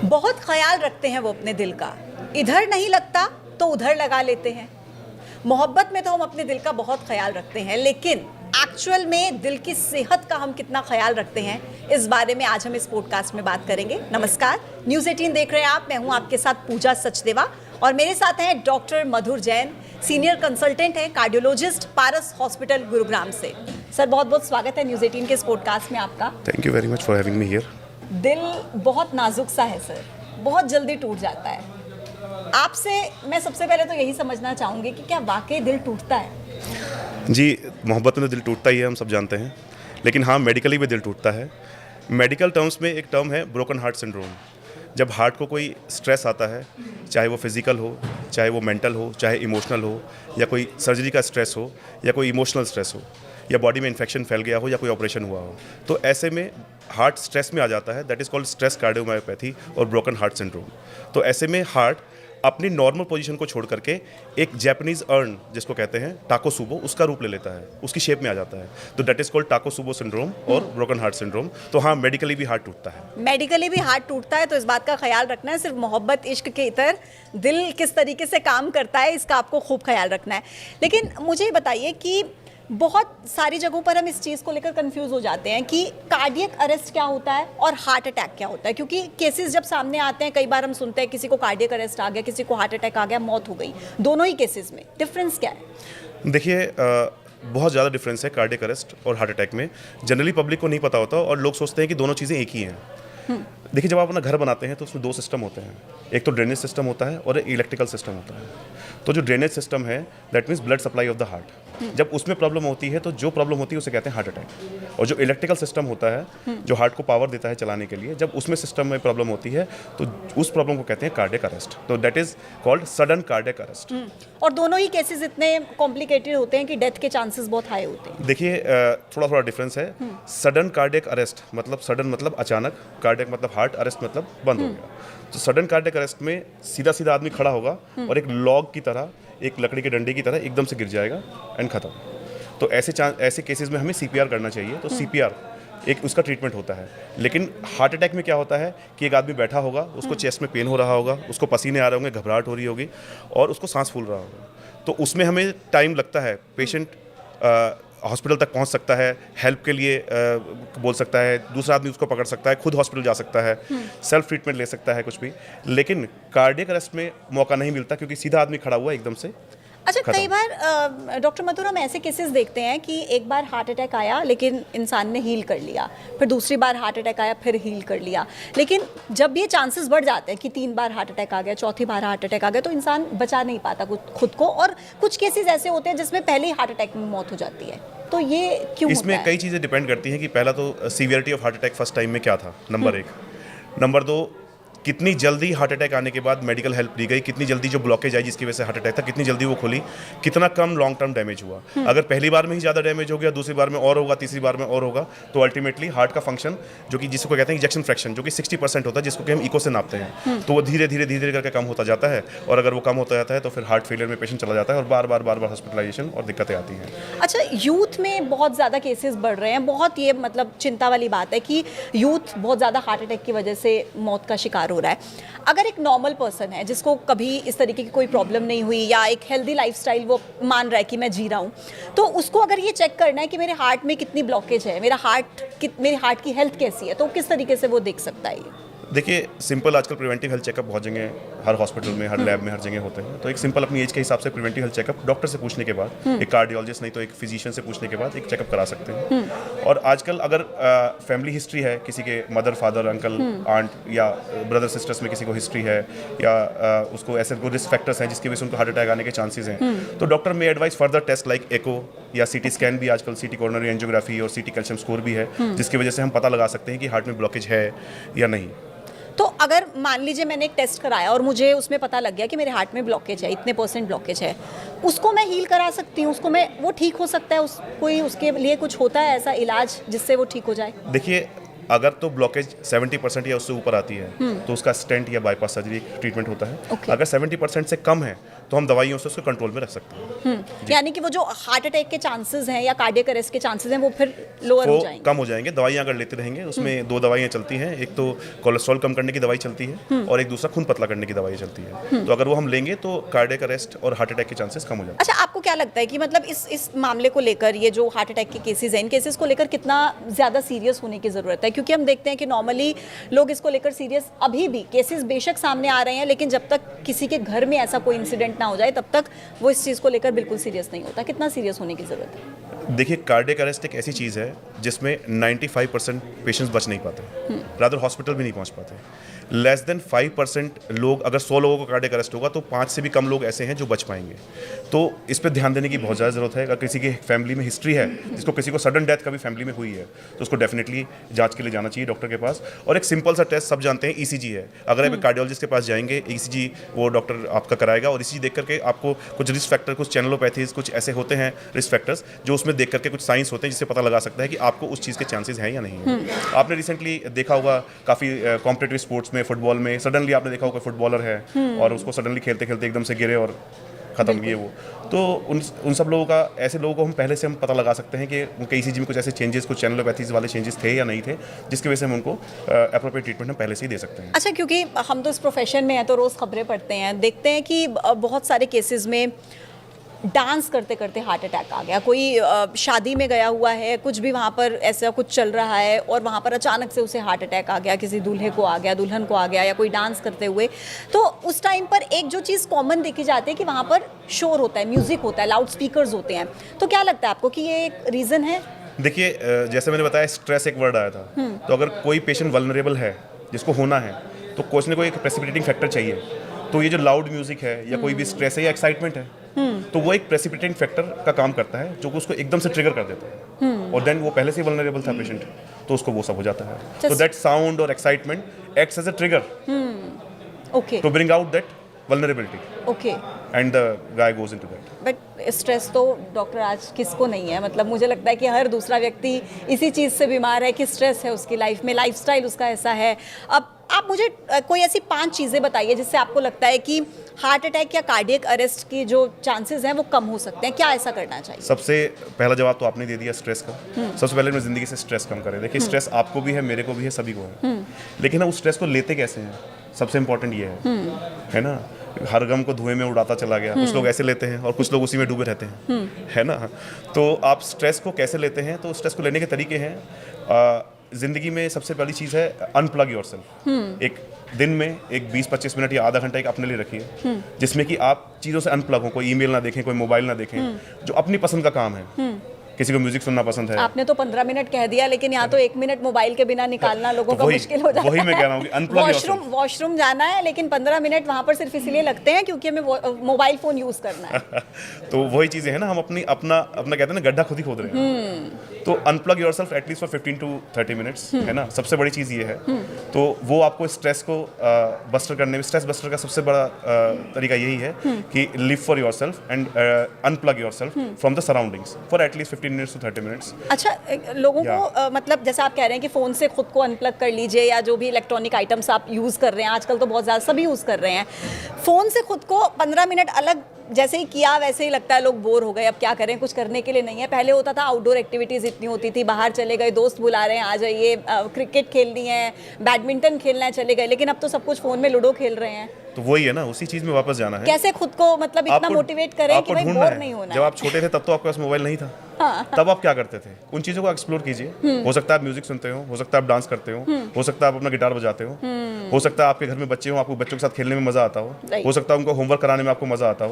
बहुत ख्याल रखते हैं वो अपने दिल का, इधर नहीं लगता तो उधर लगा लेते हैं। मोहब्बत में तो हम अपने दिल का बहुत ख्याल रखते हैं, लेकिन एक्चुअल में दिल की सेहत का हम कितना ख्याल रखते हैं, इस बारे में आज हम इस पॉडकास्ट में बात करेंगे। नमस्कार, न्यूज़ 18 देख रहे हैं आप। मैं हूं आपके साथ पूजा सचदेवा और मेरे साथ हैं डॉक्टर मधुर जैन, सीनियर कंसल्टेंट हैं, कार्डियोलॉजिस्ट, पारस हॉस्पिटल गुरुग्राम से। सर, बहुत बहुत स्वागत है न्यूज़ 18 के इस पॉडकास्ट में आपका। Thank you very much for having me here. दिल बहुत नाजुक सा है सर, बहुत जल्दी टूट जाता है। आपसे मैं सबसे पहले तो यही समझना चाहूँगी कि क्या वाकई दिल टूटता है? जी, मोहब्बत में तो दिल टूटता ही है, हम सब जानते हैं, लेकिन हाँ, मेडिकली भी दिल टूटता है। मेडिकल टर्म्स में एक टर्म है ब्रोकन हार्ट सिंड्रोम। जब हार्ट को कोई स्ट्रेस आता है, चाहे वो फिजिकल हो, चाहे वो मेंटल हो, चाहे इमोशनल हो, या कोई सर्जरी का स्ट्रेस हो, या कोई इमोशनल स्ट्रेस हो, या बॉडी में इन्फेक्शन फैल गया हो, या कोई ऑपरेशन हुआ हो, तो ऐसे में हार्ट स्ट्रेस में आ जाता है। That is called stress cardiomyopathy और ब्रोकन हार्ट सिंड्रोम। तो ऐसे में हार्ट अपनी नॉर्मल पोजीशन को छोड़ करके एक जैपनीज अर्न, जिसको कहते हैं टाकोसुबो, उसका रूप ले लेता है, उसकी शेप में आ जाता है। तो दैट इज कॉल्ड टाकोसुबो सिंड्रोम और ब्रोकन हार्ट सिंड्रोम। तो हाँ, मेडिकली भी हार्ट टूटता है। मेडिकली भी हार्ट टूटता है, तो इस बात का ख्याल रखना है। सिर्फ मोहब्बत इश्क के इतर दिल किस तरीके से काम करता है, इसका आपको खूब ख्याल रखना है। लेकिन मुझे बताइए कि बहुत सारी जगहों पर हम इस चीज़ को लेकर कंफ्यूज हो जाते हैं कि कार्डियक अरेस्ट क्या होता है और हार्ट अटैक क्या होता है, क्योंकि केसेस जब सामने आते हैं कई बार हम सुनते हैं किसी को कार्डियक अरेस्ट आ गया, किसी को हार्ट अटैक आ गया, मौत हो गई। दोनों ही केसेस में डिफरेंस क्या है? देखिए, बहुत ज़्यादा डिफरेंस है कार्डियक अरेस्ट और हार्ट अटैक में। जनरली पब्लिक को नहीं पता होता और लोग सोचते हैं कि दोनों चीज़ें एक ही हैं। देखिए, जब आप अपना घर बनाते हैं तो उसमें दो सिस्टम होते हैं। एक तो ड्रेनेज सिस्टम होता है और एक इलेक्ट्रिकल सिस्टम होता है। तो जो ड्रेनेज सिस्टम है, that means blood supply of the heart. जब उसमें प्रॉब्लम होती है, तो जो प्रॉब्लम होती है उसे कहते हैं हार्ट अटैक। और जो इलेक्ट्रिकल सिस्टम होता है, जो हार्ट को पावर देता है चलाने के लिए, जब उसमें सिस्टम में प्रॉब्लम होती है तो उस प्रॉब्लम को कहते हैं कार्डियक अरेस्ट। तो that is called sudden cardiac arrest. और दोनों ही केसेस इतने कॉम्प्लिकेटेड होते हैं कि डेथ के चांसेस बहुत हाई होते हैं। देखिए, थोड़ा थोड़ा डिफरेंस है। सडन कार्डियक अरेस्ट मतलब सडन मतलब अचानक, कार्डियक मतलब हार्ट, अरेस्ट मतलब बंद हो गया। तो सडन कार्डियक अरेस्ट में सीधा सीधा आदमी खड़ा होगा और एक लॉग की तरह, एक लकड़ी के डंडे की तरह एकदम से गिर जाएगा एंड खत्म। तो ऐसे केसेस में हमें सीपीआर करना चाहिए। तो सीपीआर एक उसका ट्रीटमेंट होता है। लेकिन हार्ट अटैक में क्या होता है कि एक आदमी बैठा होगा, उसको चेस्ट में पेन हो रहा होगा, उसको पसीने आ रहे होंगे, घबराहट हो रही होगी और उसको सांस फूल रहा होगा। तो उसमें हमें टाइम लगता है। पेशेंट हॉस्पिटल तक पहुंच सकता है, हेल्प के लिए बोल सकता है, दूसरा आदमी उसको पकड़ सकता है, खुद हॉस्पिटल जा सकता है, सेल्फ ट्रीटमेंट ले सकता है, कुछ भी। लेकिन कार्डियक अरेस्ट में मौका नहीं मिलता, क्योंकि सीधा आदमी खड़ा हुआ एकदम से। अच्छा, कई बार डॉक्टर मथुर, हम ऐसे केसेस देखते हैं कि एक बार हार्ट अटैक आया लेकिन इंसान ने हील कर लिया, फिर दूसरी बार हार्ट अटैक आया, फिर हील कर लिया। लेकिन जब ये चांसेस बढ़ जाते हैं कि 3 बार हार्ट अटैक आ गया, चौथी बार हार्ट अटैक आ गया, तो इंसान बचा नहीं पाता खुद को। और कुछ केसेस ऐसे होते हैं जिसमें पहले ही हार्ट अटैक में मौत हो जाती है। तो ये क्यों होता इसमें है? कई चीज़ें डिपेंड करती हैं कि पहला तो severity of heart attack first time में क्या था, नंबर 1। नंबर 2, कितनी जल्दी हार्ट अटैक आने के बाद मेडिकल हेल्प दी गई, कितनी जल्दी जो ब्लॉकेज आई जिसकी वजह से हार्ट अटैक था, कितनी जल्दी वो खुली, कितना कम लॉन्ग टर्म डैमेज हुआ। अगर पहली बार में ही ज़्यादा डैमेज हो गया, दूसरी बार में और होगा, तीसरी बार में और होगा, तो अल्टीमेटली हार्ट का फंक्शन, जो कि जिसको कहते हैं इजेक्शन फ्रैक्शन, जो कि 60% होता है, जिसको कि हम इको से नापते हैं, तो वो धीरे धीरे धीरे करके कम होता जाता है। और अगर वो कम होता जाता है तो फिर हार्ट फेलियर में पेशेंट चला जाता है और बार बार हॉस्पिटलाइजेशन और दिक्कतें आती हैं। अच्छा, यूथ में बहुत ज़्यादा केसेस बढ़ रहे हैं। बहुत ये मतलब चिंता वाली बात है कि यूथ बहुत ज़्यादा हार्ट अटैक की वजह से मौत का शिकार हो रहा है। अगर एक नॉर्मल पर्सन है जिसको कभी इस तरीके की कोई प्रॉब्लम नहीं हुई, या एक हेल्दी लाइफस्टाइल वो मान रहा है कि मैं जी रहा हूँ, तो उसको अगर ये चेक करना है कि मेरे हार्ट में कितनी ब्लॉकेज है, मेरे हार्ट की हेल्थ कैसी है, तो किस तरीके से वो देख सकता है ये? देखिए, सिंपल आजकल प्रिवेंटिव हेल्थ चेकअप बहुत जगह, हर हॉस्पिटल में, हर लैब में, हर जगह होते हैं। तो एक सिंपल अपनी एज के हिसाब से प्रिवेंटिव हेल्थ चेकअप डॉक्टर से पूछने के बाद, एक कार्डियोलॉजिस्ट नहीं तो एक फिजिशियन से पूछने के बाद एक चेकअप करा सकते हैं। और आजकल अगर फैमिली हिस्ट्री है, किसी के मदर, फादर, अंकल, आंट या ब्रदर सिस्टर्स में किसी को हिस्ट्री है, या उसको ऐसे कोई रिस्क फैक्टर्स हैं जिसकी वजह से उनको हार्ट अटैक आने के चांसेस हैं, तो डॉक्टर में एडवाइस फर्दर टेस्ट लाइक एको या सीटी स्कैन भी, आजकल सीटी कोरोनरी एंजियोग्राफी और सीटी कैल्शियम स्कोर भी है, जिसकी वजह से हम पता लगा सकते हैं कि हार्ट में ब्लॉकेज है या नहीं। तो अगर मान लीजिए मैंने एक टेस्ट कराया और मुझे उसमें पता लग गया कि मेरे हार्ट में ब्लॉकेज है, इतने % ब्लॉकेज है, उसको मैं हील करा सकती हूँ, वो ठीक हो सकता है? कोई उसके लिए कुछ होता है ऐसा इलाज जिससे वो ठीक हो जाए? देखिए, अगर तो ब्लॉकेज 70% या उससे ऊपर आती है तो उसका स्टेंट या बाईपास सर्जरी ट्रीटमेंट होता है। अगर 70% से कम है तो हम दवाइयों से उसको कंट्रोल में रख सकते हैं। यानी कि वो जो हार्ट अटैक के चांसेस हैं या कार्डियक अरेस्ट के चांसेस हैं वो फिर लोअर हो वो जाएंगे। कम हो जाएंगे। दवाइयाँ अगर लेते रहेंगे, उसमें 2 दवाइयाँ चलती हैं, एक तो कोलेस्ट्रॉल कम करने की दवाई चलती है और एक दूसरा खून पतला करने की दवाई चलती है। तो अगर वो हम लेंगे तो कार्डियक अरेस्ट और हार्ट अटैक के चांसेस कम हो जाते हैं। अच्छा, आपको क्या लगता है कि मतलब इस मामले को लेकर, ये जो हार्ट अटैक के केसेस हैं, इन केसेस को लेकर कितना ज़्यादा सीरियस होने की ज़रूरत है? क्योंकि हम देखते हैं कि नॉर्मली लोग इसको लेकर सीरियस, अभी भी केसेस बेशक सामने आ रहे हैं, लेकिन जब तक किसी के घर में ऐसा कोई इंसिडेंट ना हो जाए तब तक वो इस चीज़ को लेकर बिल्कुल सीरियस नहीं होता। कितना सीरियस होने की ज़रूरत है? देखिए, कार्डियक अरेस्ट एक ऐसी चीज़ है जिसमें 95% पेशेंट्स बच नहीं पाते, रादर हॉस्पिटल भी नहीं पहुंच पाते। लेस देन 5% लोग, अगर 100 लोगों को कार्डियक अरेस्ट होगा तो 5 से भी कम लोग ऐसे हैं जो बच पाएंगे। तो इस पर ध्यान देने की बहुत ज़्यादा ज़रूरत है। अगर किसी की फैमिली में हिस्ट्री है, जिसको किसी को सडन डेथ कभी फैमिली में हुई है, तो उसको डेफिनेटली जांच के लिए जाना चाहिए डॉक्टर के पास। और एक सिंपल सा टेस्ट सब जानते हैं, ईसीजी है। अगर आप कार्डियोलॉजिस्ट के पास जाएंगे, ईसीजी वो डॉक्टर आपका कराएगा और ईसीजी देख करके आपको कुछ रिस्क फैक्टर, कुछ चैनलोपैथीज, कुछ ऐसे होते हैं रिस्क फैक्टर्स जो उसमें देख करके कुछ साइंस होते हैं जिससे पता लगा सकता है कि आपको उस चीज़ के चांसेस हैं या नहीं है। आपने रिसेंटली देखा होगा काफ़ी कॉम्पिटिटिव स्पोर्ट्स में, फुटबॉल में सडनली आपने देखा होगा फुटबॉलर है और उसको सडनली खेलते खेलते एकदम से गिरे और खत्म किए वो। तो उन सब लोगों का, ऐसे लोगों को हम पहले से हम पता लगा सकते हैं कि उनके ईसीजी में कुछ ऐसे चेंजेस, कुछ चैनलोपैथीज वाले चेंजेस थे या नहीं थे, जिसकी वजह से हम उनको एप्रोप्रिएट ट्रीटमेंट हम पहले से ही दे सकते हैं। अच्छा, क्योंकि हम तो इस प्रोफेशन में हैं तो रोज़ खबरें पढ़ते हैं, देखते हैं कि बहुत सारे केसेस में डांस करते करते हार्ट अटैक आ गया। कोई शादी में गया हुआ है, कुछ भी वहाँ पर ऐसा कुछ चल रहा है और वहाँ पर अचानक से उसे हार्ट अटैक आ गया, किसी दूल्हे को आ गया, दुल्हन को आ गया, या कोई डांस करते हुए। तो उस टाइम पर एक जो चीज़ कॉमन देखी जाती है कि वहाँ पर शोर होता है, म्यूज़िक होता है, लाउड स्पीकर्स होते हैं। तो क्या लगता है आपको कि ये एक रीज़न है? देखिए, जैसे मैंने बताया, स्ट्रेस एक वर्ड आया था। तो अगर कोई पेशेंट वल्नरेबल है, जिसको होना है, तो कोई न कोई एक प्रेसिपिटेटिंग फैक्टर चाहिए। तो ये जो लाउड म्यूजिक है या कोई भी स्ट्रेस है या एक्साइटमेंट है, तो वो एक प्रेसिपिटेटिंग फैक्टर का काम करता है जो उसको एकदम से ट्रिगर कर देता है। और देन वो पहले से ही वल्नरेबल था पेशेंट, तो उसको वो सब हो जाता है। तो दैट साउंड और excitement acts as a trigger to bring out that vulnerability, and the guy goes into that. But stress तो डॉक्टर आज किसको नहीं है? मतलब मुझे लगता है कि हर दूसरा व्यक्ति इसी चीज़ से बीमार है कि स्ट्रेस है उसकी लाइफ में, लाइफस्टाइल उसका ऐसा है। अब आप मुझे कोई ऐसी 5 चीज़ें बताइए जिससे आपको लगता है कि हार्ट अटैक या कार्डियक अरेस्ट की जो चांसेस हैं वो कम हो सकते हैं। क्या ऐसा करना चाहिए? सबसे पहला जवाब तो आपने दे दिया, स्ट्रेस का। सबसे पहले मैं ज़िंदगी से स्ट्रेस कम करें। देखिए, स्ट्रेस आपको भी है, मेरे को भी है, सभी को है। लेकिन हम उस स्ट्रेस को लेते कैसे हैं, सबसे इंपॉर्टेंट ये है ना। हर गम को धुएं में उड़ाता चला गया, कुछ लोग ऐसे लेते हैं और कुछ लोग उसी में डूबे रहते हैं, है ना। तो आप स्ट्रेस को कैसे लेते हैं? तो स्ट्रेस को लेने के तरीके हैं। ज़िंदगी में सबसे पहली चीज़ है अनप्लग योरसेल्फ। एक दिन में एक 20-25 मिनट या आधा घंटा एक अपने लिए रखिए, जिसमें कि आप चीज़ों से अनप्लग हो। कोई ईमेल ना देखें, कोई मोबाइल ना देखें, जो अपनी पसंद का काम है। किसी को म्यूजिक सुनना पसंद है। आपने तो 15 मिनट कह दिया, लेकिन यहाँ तो 1 मिनट मोबाइल के बिना निकालना लोगों का मुश्किल हो जाता है। वही मैं कह रहा हूँ कि अनप्लग वॉशरूम जाना है, लेकिन 15 मिनट वहाँ पर सिर्फ इसलिए लगते हैं क्योंकि हमें मोबाइल फोन यूज करना है। तो वही चीजें हैं ना, हम अपना कहते हैं ना, गड्ढा खुद ही खोद रहे हैं। तो unplug yourself at least for 15 to 30 minutes, है ना। सबसे बड़ी चीज़ ये है। तो वो आपको स्ट्रेस को बस्टर करने में, स्ट्रेस बस्टर का सबसे बड़ा तरीका यही है कि live for yourself and unplug yourself from the surroundings for at least 15 minutes to 30 minutes। अच्छा, लोगों को मतलब जैसे आप कह रहे हैं कि फ़ोन से खुद को अनप्लग कर लीजिए, या जो भी इलेक्ट्रॉनिक आइटम्स आप यूज़ कर रहे हैं, आजकल तो बहुत ज़्यादा सभी यूज़ कर रहे हैं, फ़ोन से खुद को 15 मिनट अलग जैसे ही किया वैसे ही लगता है लोग बोर हो गए, अब क्या करें, कुछ करने के लिए नहीं है। पहले होता था आउटडोर एक्टिविटीज़ इतनी होती थी, बाहर चले गए, दोस्त बुला रहे हैं आ जाइए, क्रिकेट खेलनी है, बैडमिंटन खेलना है, चले गए। लेकिन अब तो सब कुछ फ़ोन में लूडो खेल रहे हैं। तो वही है ना, उसी चीज़ में वापस जाना है। कैसे खुद को मतलब इतना मोटिवेट करें कि भाई बोर नहीं होना। जब आप छोटे थे तब तो आपके पास मोबाइल नहीं था। तब आप क्या करते थे? उन चीज़ों को एक्सप्लोर कीजिए। हो सकता है आप म्यूजिक सुनते हो सकता है आप डांस करते हो सकता है आप अपना गिटार बजाते हो सकता है आपके घर में बच्चे हो, आपको बच्चों के साथ खेलने में मजा आता हो सकता है उनको होमवर्क कराने में आपको मजा आता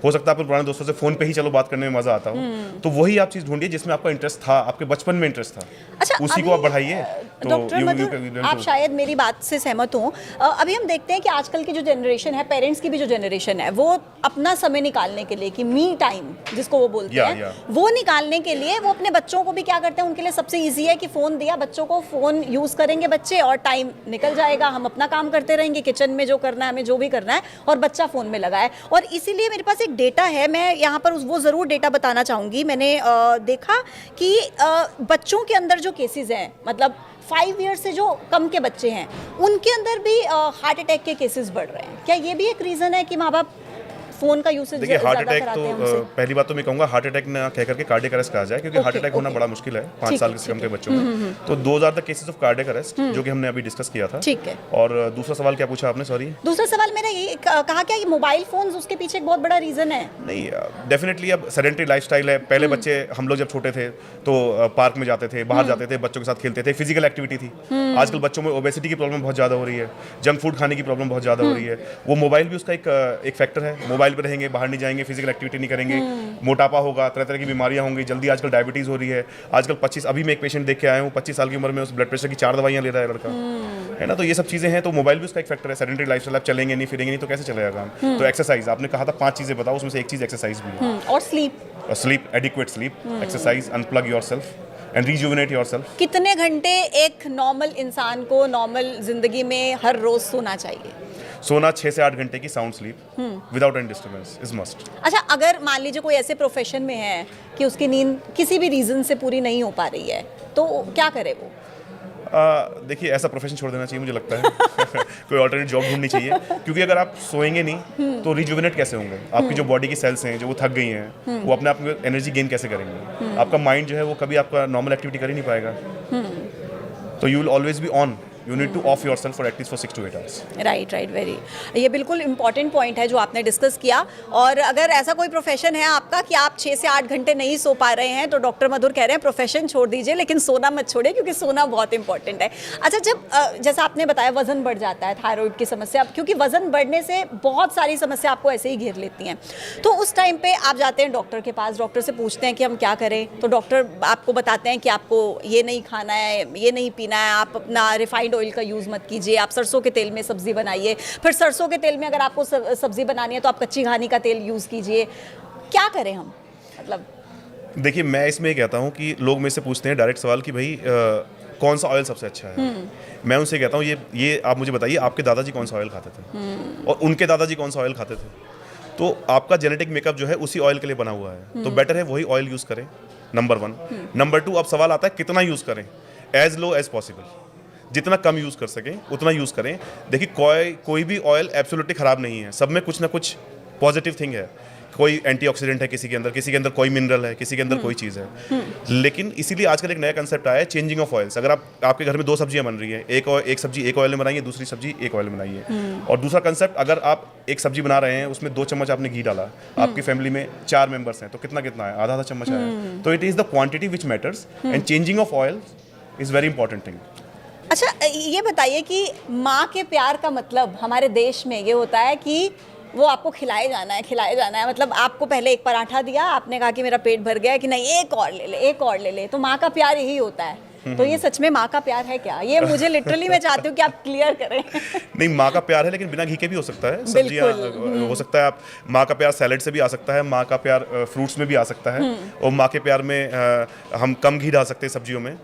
हो सकता है अपने पुराने दोस्तों से फोन पे ही चलो बात करने में मजा आता हो। तो वही आप चीज ढूंढिए जिसमें आपका इंटरेस्ट था, आपके बचपन में इंटरेस्ट था। अच्छा, उसी को आप बढ़ाइए। तो डॉक्टर मधुर, आप शायद मेरी बात से सहमत हो। अभी हम देखते हैं कि आजकल की जो जनरेशन है, पेरेंट्स की भी जो जनरेशन है, वो अपना समय निकालने के लिए, कि मी टाइम जिसको वो बोलते हैं, वो निकालने के लिए वो अपने बच्चों को भी क्या करते हैं, उनके लिए सबसे ईजी है कि फ़ोन दिया बच्चों को, फ़ोन यूज़ करेंगे बच्चे और टाइम निकल जाएगा, हम अपना काम करते रहेंगे, किचन में जो करना है, हमें जो भी करना है, और बच्चा फ़ोन में लगा है। और इसीलिए मेरे पास एक डेटा है, मैं यहाँ पर वो ज़रूर डेटा बताना चाहूँगी। मैंने देखा कि बच्चों के अंदर जो केसेस हैं, मतलब 5 ईयर से जो कम के बच्चे हैं, उनके अंदर भी हार्ट अटैक के केसेस बढ़ रहे हैं। क्या ये भी एक रीज़न है कि माँ बाप फोन का यूसेज देखिए हार्ट ज्यादा अटैक कराते हैं तो हमसे। पहली बात तो मैं कहूँगा हार्ट अटैक ना कह करके कार्डियक अरेस्ट कहा जाए, क्योंकि हार्ट अटैक होना ओके। बड़ा मुश्किल है 5 ठीक साल है, से कम के बच्चों में। तो 2000 तक केसेस ऑफ कार्डियक अरेस्ट जो कि हमने अभी डिस्कस किया था। ठीक है। और दूसरा सवाल क्या पूछा आपने, सॉरी? दूसरा सवाल मेरा ये कहा क्या, ये मोबाइल फोन्स उसके पीछे एक बहुत बड़ा रीजन है? नहीं, डेफिनेटली अब सेडेंटरी लाइफस्टाइल है। पहले बच्चे, हम लोग जब छोटे थे तो पार्क में जाते थे, बाहर जाते थे, बच्चों के साथ खेलते थे, फिजिकल एक्टिविटी थी। आजकल बच्चों में ओबेसिटी की प्रॉब्लम बहुत ज़्यादा हो रही है, जंक फूड खाने की प्रॉब्लम बहुत ज़्यादा हो रही है। वो मोबाइल भी उसका एक फैक्टर है। मोबाइल पर रहेंगे, बाहर नहीं जाएंगे, फिजिकल एक्टिविटी नहीं करेंगे, मोटापा होगा, तरह तरह की बीमारियां होंगी, जल्दी आजकल डायबिटीज़ हो रही है। आजकल 25, अभी मैं एक पेशेंट देख के आया हूँ, 25 साल की उम्र में उस ब्लड प्रेशर की 4 दवाइयाँ ले रहा है लड़का, है ना। तो ये सब चीज़ें हैं, तो मोबाइल भी उसका एक फैक्टर है। सेडेंटरी लाइफस्टाइल, आप चलेंगे नहीं, फिरेंगे नहीं तो कैसे चलेगा काम? तो एक्सरसाइज, आपने कहा था 5 चीज़ें बताओ, उसमें से एक चीज़ एक्सरसाइज भी है। और sleep, sleep, adequate sleep, exercise, unplug yourself and rejuvenate yourself. कितने घंटे एक नॉर्मल इंसान को नॉर्मल जिंदगी में हर रोज सोना चाहिए? सोना 6 से 8 घंटे की sound sleep without any disturbance is must. अच्छा, अगर मान लीजिए कोई ऐसे प्रोफेशन में है कि उसकी नींद किसी भी रीजन से पूरी नहीं हो पा रही है, तो क्या करे वो? देखिए, ऐसा प्रोफेशन छोड़ देना चाहिए मुझे लगता है। कोई ऑल्टरनेट जॉब ढूंढनी चाहिए, क्योंकि अगर आप सोएंगे नहीं तो रिजुविनेट कैसे होंगे? आपकी जो बॉडी की सेल्स हैं जो वो थक गई हैं, वो अपने आप में एनर्जी गेन कैसे करेंगे? आपका माइंड जो है वो कभी आपका नॉर्मल एक्टिविटी कर ही नहीं पाएगा। तो you will always be on, you need two of your self for at least for 6 to 8 hours। Right, very, ये बिल्कुल इंपॉर्टेंट पॉइंट है जो आपने डिस्कस किया। और अगर ऐसा कोई प्रोफेशन है आपका कि आप 6 से 8 घंटे नहीं सो पा रहे हैं, तो डॉक्टर मधुर कह रहे हैं प्रोफेशन छोड़ दीजिए, लेकिन सोना मत छोड़िए, क्योंकि सोना बहुत इंपॉर्टेंट है। अच्छा, जब जैसा आपने बताया वजन बढ़ जाता है, थायराइड की समस्या, क्योंकि वजन बढ़ने से बहुत सारी समस्या आपको ऐसे ही घेर लेती हैं, तो उस टाइम पे आप जाते हैं डॉक्टर के पास, डॉक्टर से पूछते हैं कि हम क्या करें, तो डॉक्टर आपको बताते हैं कि आपको ये नहीं खाना है, ये नहीं पीना है, आप अपना रिफाइंड ऑयल का यूज़ मत कीजिए, आप सरसों के तेल में सब्जी बनाइए। फिर सरसों के तेल में अगर आपको सब्जी बनानी है तो आप कच्ची घानी का तेल यूज़ कीजिए। क्या करें हम, मतलब? देखिए, मैं इसमें ये कहता हूँ कि लोग मेरे से पूछते हैं डायरेक्ट सवाल कि भाई कौन सा ऑयल सबसे अच्छा है। मैं उनसे कहता हूँ ये आप मुझे बताइए, आपके दादाजी कौन सा ऑयल खाते थे और उनके दादाजी कौन सा ऑयल खाते थे? तो आपका जेनेटिक मेकअप जो है उसी ऑयल के लिए बना हुआ है, तो बेटर है वही ऑयल यूज़ करें, नंबर 1। नंबर 2, अब सवाल आता है कितना यूज़ करें? एज लो एज पॉसिबल, जितना कम यूज़ कर सकें उतना यूज़ करें। देखिए, कोई भी ऑयल एब्सोल्युटली ख़राब नहीं है, सब में कुछ ना कुछ पॉजिटिव थिंग है। कोई एंटीऑक्सीडेंट है किसी के अंदर कोई मिनरल है, किसी के अंदर कोई चीज़ है। लेकिन इसीलिए आजकल एक नया कंसेप्ट आया है, चेंजिंग ऑफ ऑयल्स। अगर आपके घर में 2 सब्जियां बन रही हैं, एक सब्जी एक ऑयल में बनाइए, दूसरी सब्जी एक ऑयल में बनाइए। और दूसरा कंसेप्ट, अगर आप एक सब्जी बना रहे हैं, उसमें 2 चम्मच आपने घी डाला, आपकी फैमिली में 4 मेंबर्स हैं, तो कितना है? आधा चम्मच आया। तो it is the quantity which matters, and changing of oil is very important thing. अच्छा, ये बताइए कि माँ के प्यार का मतलब हमारे देश में ये होता है कि वो आपको खिलाए जाना है, मतलब आपको पहले एक पराठा दिया, आपने कहा कि मेरा पेट भर गया, कि नहीं एक और ले ले, तो माँ का प्यार यही होता है। तो ये सच में माँ का प्यार है क्या? ये मुझे लिटरली, मैं चाहती हूँ कि आप क्लियर करें। नहीं, माँ का प्यार है, लेकिन बिना घी के भी हो सकता है। सब्जियाँ हो सकता है, आप माँ का प्यार सैलेड से भी आ सकता है, माँ का प्यार फ्रूट्स में भी आ सकता है, और माँ के प्यार में हम कम घी डाल सकते हैं सब्जियों में,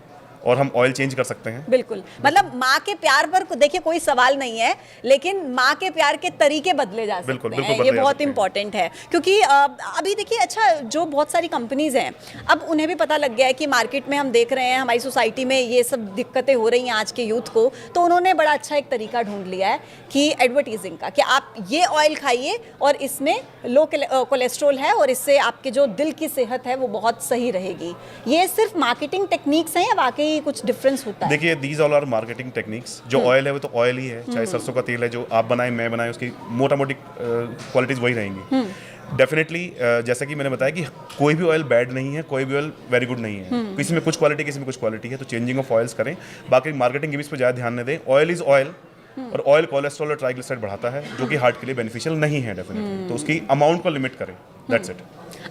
और हम ऑयल चेंज कर सकते हैं। बिल्कुल, मतलब माँ के प्यार पर देखिए कोई सवाल नहीं है, लेकिन माँ के प्यार के तरीके बदले जा सकते हैं। ये बहुत इंपॉर्टेंट है, क्योंकि अभी देखिए, अच्छा, जो बहुत सारी कंपनीज हैं, अब उन्हें भी पता लग गया है कि मार्केट में हम देख रहे हैं, हमारी सोसाइटी में ये सब दिक्कतें हो रही हैं आज के यूथ को, तो उन्होंने बड़ा अच्छा एक तरीका ढूंढ लिया है कि एडवर्टीजिंग का, कि आप ये ऑयल खाइए और इसमें लो कोलेस्ट्रॉल है और इससे आपके जो दिल की सेहत है वो बहुत सही रहेगी। ये सिर्फ मार्केटिंग टेक्निक्स हैं या वाकई कुछ डिफरेंस होता है? देखिए, these all are marketing techniques. जो ऑयल है वो तो ऑयल ही है, चाहे सरसों का तेल है, जो आप बनाए मैं बनाए, उसकी मोटा मोटी क्वालिटीज वही रहेंगी। डेफिनेटली, जैसा कि मैंने बताया कि कोई भी ऑयल बैड नहीं है, कोई भी ऑयल वेरी गुड नहीं है, किसी में कुछ क्वालिटी, किसी में कुछ क्वालिटी है। तो चेंजिंग ऑफ ऑयल्स करें, बाकी मार्केटिंग गिमिक्स पे ज़्यादा ध्यान न दें। ऑयल इज ऑयल, और ऑयल कोलेस्ट्रॉल और ट्राइग्लिसराइड बढ़ाता है, जो कि हार्ट के लिए बेनिफिशियल नहीं है डेफिनेटली। तो उसकी अमाउंट को लिमिट करें, दैट्स इट।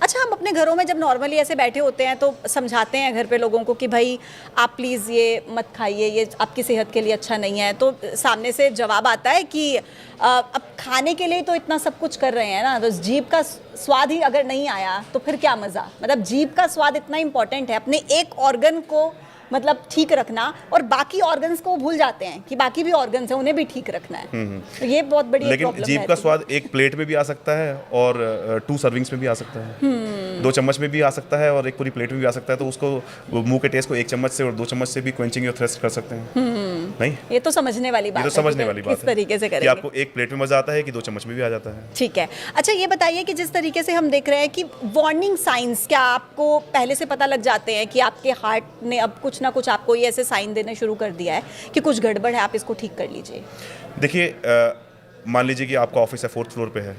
अच्छा, हम अपने घरों में जब नॉर्मली ऐसे बैठे होते हैं तो समझाते हैं घर पे लोगों को कि भाई आप प्लीज़ ये मत खाइए, ये आपकी सेहत के लिए अच्छा नहीं है, तो सामने से जवाब आता है कि अब खाने के लिए तो इतना सब कुछ कर रहे हैं ना, तो जीभ का स्वाद ही अगर नहीं आया तो फिर क्या मज़ा? मतलब जीभ का स्वाद इतना इंपॉर्टेंट है, अपने एक ऑर्गन को मतलब ठीक रखना, और बाकी ऑर्गन्स को भूल जाते हैं कि बाकी भी ऑर्गन्स हैं, उन्हें भी ठीक रखना है। तो ये बहुत बड़ी प्रॉब्लम है। लेकिन जीभ का स्वाद एक प्लेट में भी आ सकता है और 2 सर्विंग्स में भी आ सकता है। 2 चम्मच में भी आ सकता है और एक पूरी प्लेट में भी आ सकता है, तो उसको मुंह के टेस्ट को 1 चम्मच से और 2 चम्मच से भी क्वेंचिंग योर थ्रस्ट कर सकते हैं। नहीं, ये तो समझने वाली बात ये तो समझने वाली बात किस तरीके से है कि करेंगे। आपको एक प्लेट में मजा आता है कि 2 चम्मच में भी आ जाता है। ठीक है, अच्छा ये बताइए कि जिस तरीके से हम देख रहे हैं कि वार्निंग साइंस क्या आपको पहले से पता लग जाते हैं कि आपके हार्ट ने अब कुछ ना कुछ आपको ये ऐसे साइन देने शुरू कर दिया है कि कुछ गड़बड़ है, आप इसको ठीक कर लीजिए? देखिए, मान लीजिए कि आपका ऑफिस है 4th फ्लोर पे है,